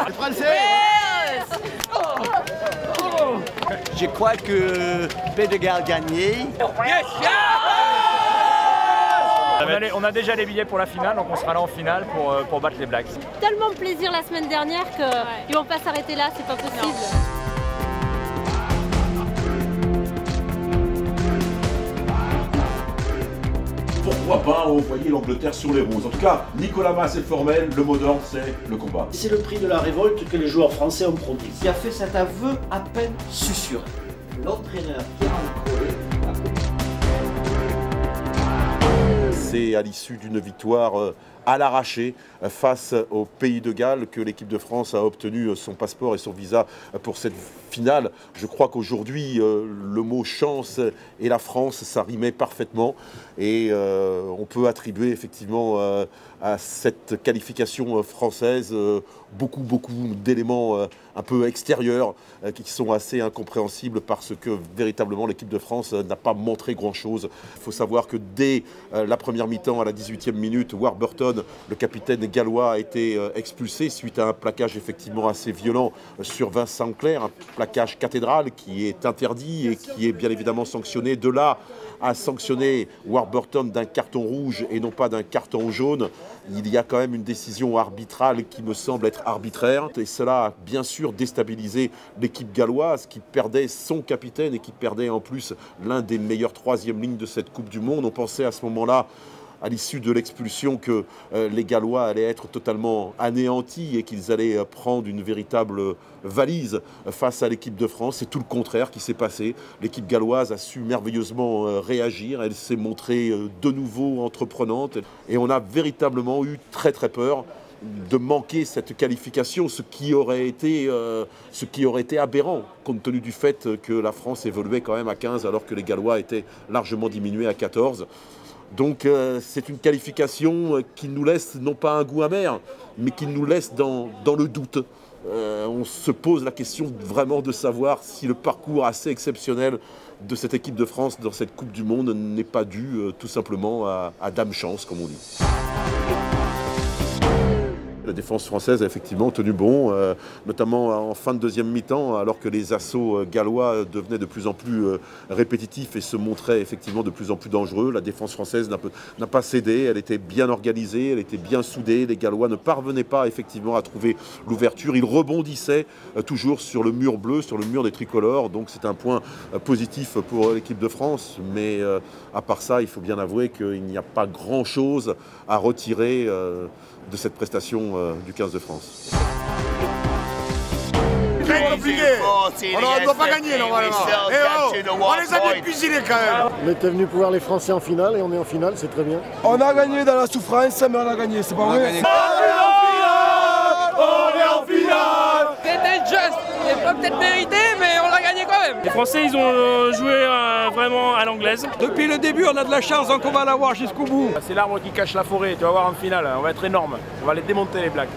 Les Français. Je crois que Pays de Galles gagné. On a déjà les billets pour la finale, donc on sera là en finale pour battre les Blacks. Tellement de plaisir la semaine dernière qu'ils vont pas s'arrêter là, c'est pas possible. Pourquoi pas envoyer l'Angleterre sur les roses? En tout cas, Nicolas Mas est formel, le mot d'ordre c'est le combat. C'est le prix de la révolte que les joueurs français ont produit. Qui a fait cet aveu à peine susurré. L'entraîneur Pierre Collet a C'est à l'issue d'une victoire à l'arraché face au Pays de Galles que l'équipe de France a obtenu son passeport et son visa pour cette finale. Je crois qu'aujourd'hui, le mot chance et la France, ça rimait parfaitement. Et on peut attribuer effectivement à cette qualification française beaucoup d'éléments un peu extérieurs qui sont assez incompréhensibles parce que véritablement l'équipe de France n'a pas montré grand-chose. Il faut savoir que dès la première mi-temps, à la 18e minute, Warburton, le capitaine gallois, a été expulsé suite à un plaquage effectivement assez violent sur Vincent Clerc, un plaquage cathédral qui est interdit et qui est bien évidemment sanctionné. De là à sanctionner Warburton d'un carton rouge et non pas d'un carton jaune, il y a quand même une décision arbitrale qui me semble être arbitraire. Et cela a bien sûr déstabilisé l'équipe galloise qui perdait son capitaine et qui perdait en plus l'un des meilleurs troisième lignes de cette Coupe du Monde. On pensait à ce moment-là, à l'issue de l'expulsion, que les Gallois allaient être totalement anéantis et qu'ils allaient prendre une véritable valise face à l'équipe de France. C'est tout le contraire qui s'est passé. L'équipe galloise a su merveilleusement réagir. Elle s'est montrée de nouveau entreprenante. Et on a véritablement eu très peur de manquer cette qualification, ce qui aurait été aberrant, compte tenu du fait que la France évoluait quand même à 15 alors que les Gallois étaient largement diminués à 14. Donc c'est une qualification qui nous laisse non pas un goût amer, mais qui nous laisse dans le doute. On se pose la question vraiment de savoir si le parcours assez exceptionnel de cette équipe de France dans cette Coupe du Monde n'est pas dû tout simplement à dame chance, comme on dit. La défense française a effectivement tenu bon, notamment en fin de deuxième mi-temps, alors que les assauts gallois devenaient de plus en plus répétitifs et se montraient effectivement de plus en plus dangereux. La défense française n'a pas cédé, elle était bien organisée, elle était bien soudée. Les Gallois ne parvenaient pas effectivement à trouver l'ouverture. Ils rebondissaient toujours sur le mur bleu, sur le mur des tricolores. Donc c'est un point positif pour l'équipe de France. Mais à part ça, il faut bien avouer qu'il n'y a pas grand-chose à retirer de cette prestation du 15 de France. Très compliqué. On ne doit pas gagner normalement. On les a bien cuisinés quand même. On était venu pour voir les Français en finale et on est en finale, c'est très bien. On a gagné dans la souffrance, mais on a gagné, c'est pas vrai. On est en finale. C'était juste, c'est pas peut-être mérité, mais on l'a gagné quand même. Les Français, ils ont joué vraiment à l'anglaise. Depuis le début, on a de la chance, donc on va l'avoir jusqu'au bout. C'est l'arbre qui cache la forêt, tu vas voir en finale, on va être énorme. On va les démonter les Blacks.